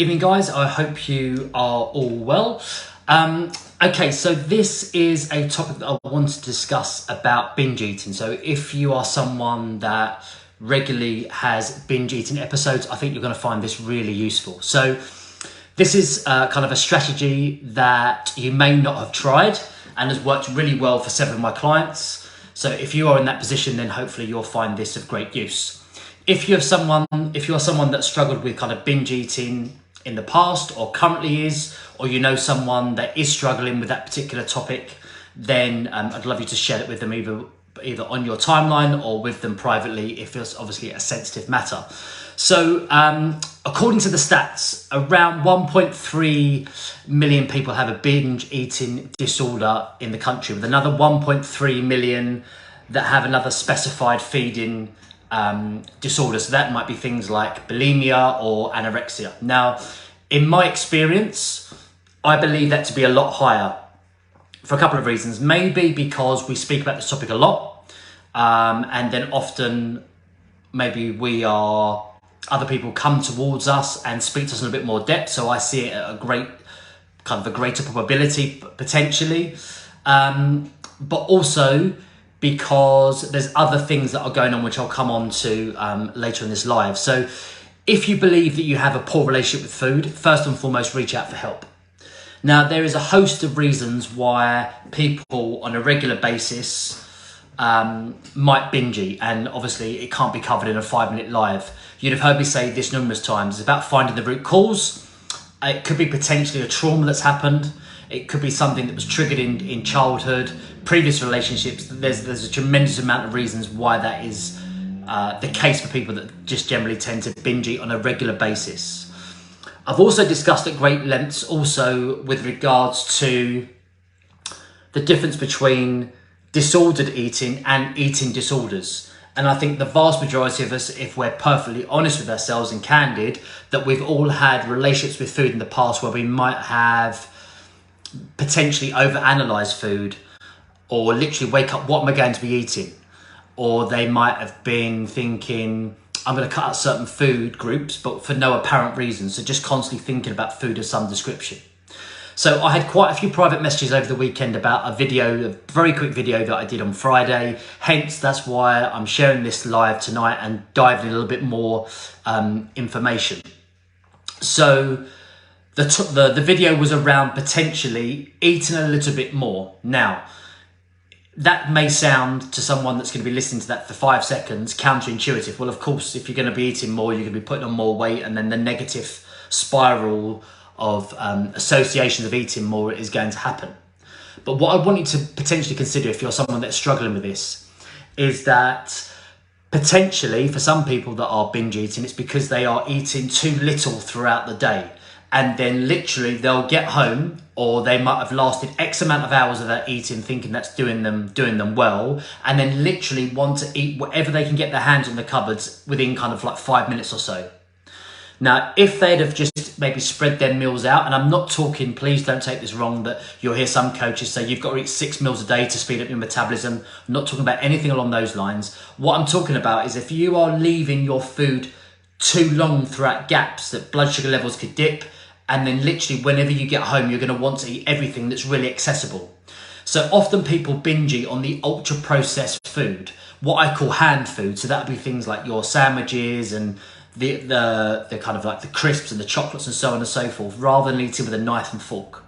Evening, guys. I hope you are all well. Okay, so this is a topic that I want to discuss about binge eating. So if you are someone that regularly has binge eating episodes, I think you're going to find this really useful. So this is kind of a strategy that you may not have tried and has worked really well for several of my clients. So if you are in that position, then hopefully you'll find this of great use. If you're someone that struggled with kind of binge eating in the past or currently is, or you know someone that is struggling with that particular topic, then I'd love you to share it with them either on your timeline or with them privately if it's obviously a sensitive matter. So according to the stats, around 1.3 million people have a binge eating disorder in the country, with another 1.3 million that have another specified feeding disorder. So that might be things like bulimia or anorexia. Now, in my experience, I believe that to be a lot higher for a couple of reasons. Maybe because we speak about this topic a lot, and then often maybe other people come towards us and speak to us in a bit more depth. So I see it at a greater probability potentially, but also because there's other things that are going on which I'll come on to later in this live. So if you believe that you have a poor relationship with food, first and foremost, reach out for help. Now, there is a host of reasons why people on a regular basis might binge eat, and obviously it can't be covered in a 5-minute live. You'd have heard me say this numerous times. It's about finding the root cause. It could be potentially a trauma that's happened. It could be something that was triggered in childhood, previous relationships. There's a tremendous amount of reasons why that is the case for people that just generally tend to binge eat on a regular basis. I've also discussed at great lengths also with regards to the difference between disordered eating and eating disorders. And I think the vast majority of us, if we're perfectly honest with ourselves and candid, that we've all had relationships with food in the past where we might have potentially overanalyzed food, or literally wake up, what am I going to be eating? Or they might have been thinking, I'm going to cut out certain food groups, but for no apparent reason. So just constantly thinking about food of some description. So I had quite a few private messages over the weekend about a very quick video that I did on Friday. Hence, that's why I'm sharing this live tonight and diving in a little bit more information. So the video was around potentially eating a little bit more. Now, that may sound to someone that's going to be listening to that for 5 seconds counterintuitive. Well, of course, if you're going to be eating more, you're going to be putting on more weight, and then the negative spiral of associations of eating more is going to happen. But what I want you to potentially consider, if you're someone that's struggling with this, is that potentially for some people that are binge eating, it's because they are eating too little throughout the day. And then literally they'll get home, or they might have lasted X amount of hours of that eating thinking that's doing them well, and then literally want to eat whatever they can get their hands on the cupboards within kind of like 5 minutes or so. Now, if they'd have just maybe spread their meals out, and I'm not talking, please don't take this wrong, that you'll hear some coaches say you've got to eat 6 meals a day to speed up your metabolism. I'm not talking about anything along those lines. What I'm talking about is if you are leaving your food too long throughout gaps, that blood sugar levels could dip, and then literally whenever you get home, you're going to want to eat everything that's really accessible. So often people binge eat on the ultra processed food, what I call hand food. So that would be things like your sandwiches and the kind of like the crisps and the chocolates and so on and so forth, rather than eating with a knife and fork.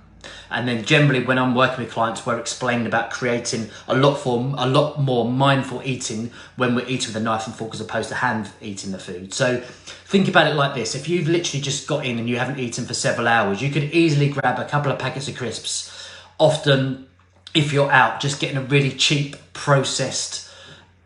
And then generally when I'm working with clients, we're explaining about creating a lot more mindful eating when we're eating with a knife and fork as opposed to hand eating the food. So think about it like this. If you've literally just got in and you haven't eaten for several hours, you could easily grab a couple of packets of crisps. Often, if you're out, just getting a really cheap processed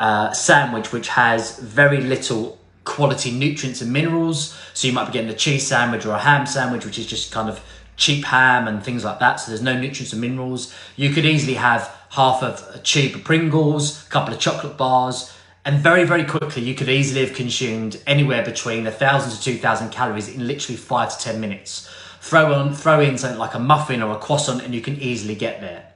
sandwich, which has very little quality nutrients and minerals. So you might be getting a cheese sandwich or a ham sandwich, which is just kind of cheap ham and things like that. So there's no nutrients and minerals. You could easily have half of a tube of Pringles, a couple of chocolate bars, and very, very quickly you could easily have consumed anywhere between 1,000 to 2,000 calories in literally 5 to 10 minutes. Throw in something like a muffin or a croissant and you can easily get there.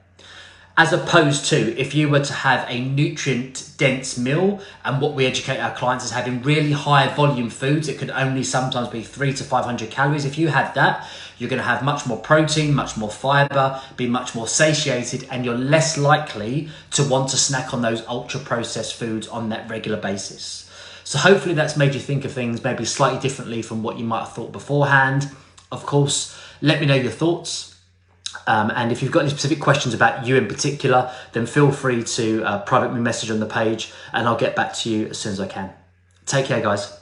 As opposed to if you were to have a nutrient dense meal, and what we educate our clients is having really high volume foods. It could only sometimes be 300 to 500 calories. If you had that, you're going to have much more protein, much more fiber, be much more satiated, and you're less likely to want to snack on those ultra processed foods on that regular basis. So hopefully that's made you think of things maybe slightly differently from what you might have thought beforehand. Of course, let me know your thoughts. And if you've got any specific questions about you in particular, then feel free to private me message on the page, and I'll get back to you as soon as I can. Take care, guys.